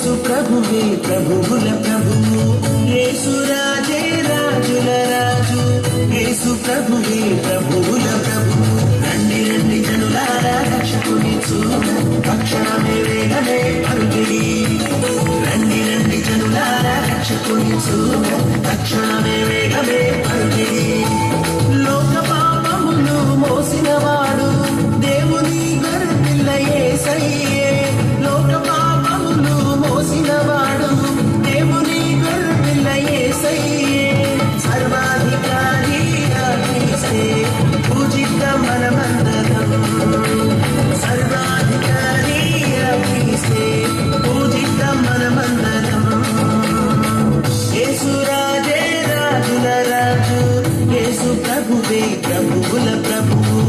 యేసు ప్రభువే ప్రభువుల ప్రభువు, యేసు రాజే రాజుల రాజు, యేసు ప్రభువే ప్రభువుల ప్రభువు. రండి రండి జనులారా రక్షకుని చూడ, తక్షణమే వేగమే పరుగిడి. రండి రండి జనులారా రక్షకుని చూడ, తక్షణమే వేగమే పరుగిడి. లోక పాపమును మోసినవాడు దేవుని గొర్రెపిల్ల యేసయ్యే. లోక పాపమును మోసినవాడు దేవుని గొర్రెపిల్ల యేసయ్యే. సర్వాధికారి క్రీస్తే పూజిత మనమందరం, సర్వాధికారి క్రీస్తే పూజిత మనమందరం. యేసు రాజే రాజుల రాజు, యేసు ప్రభువే ప్రభువుల ప్రభువు,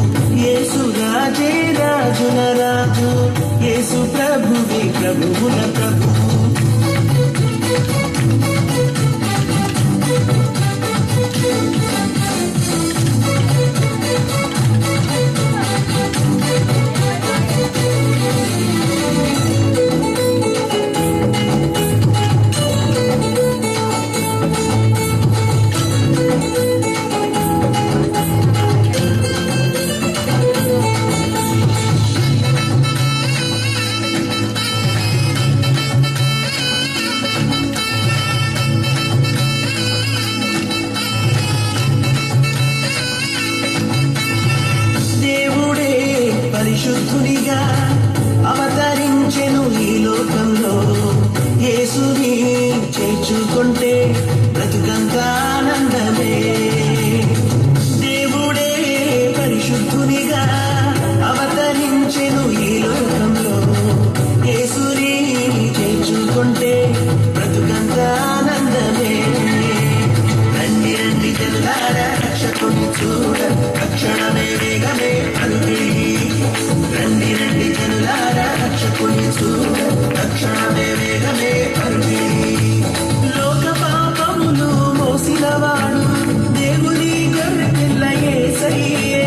యేసు రాజే రాజుల రాజు, యేసు ప్రభువే ప్రభువుల ప్రభువు. పరిశుద్ధునిగా అవతరించెను ఈ లోకంలో. యేసుని చేర్చుకుంటే బ్రతుకంతా ఆనందమే. దేవుడే పరిశుద్ధునిగా అవతరించెను ఈ లోకంలో. యేసుని చేర్చుకుంటే బ్రతుకంతా ఆనందమే. రండి రండి జనులారా రక్షకుని చూడ, తక్షణమే వేగమే పరుగిడి. రండి రండి జనులారా రక్షకుని చూడ, తక్షణమే వేగమే పరుగిడి. లోక పాపమును మోసినవాడు దేవుని గొర్రెపిల్ల యేసయ్యే.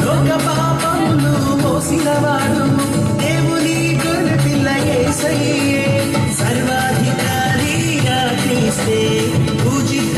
లోక పాపమును మోసినవాడు దేవుని గొర్రెపిల్ల యేసయ్యే. సర్వాధికారి క్రీస్తే పూజిత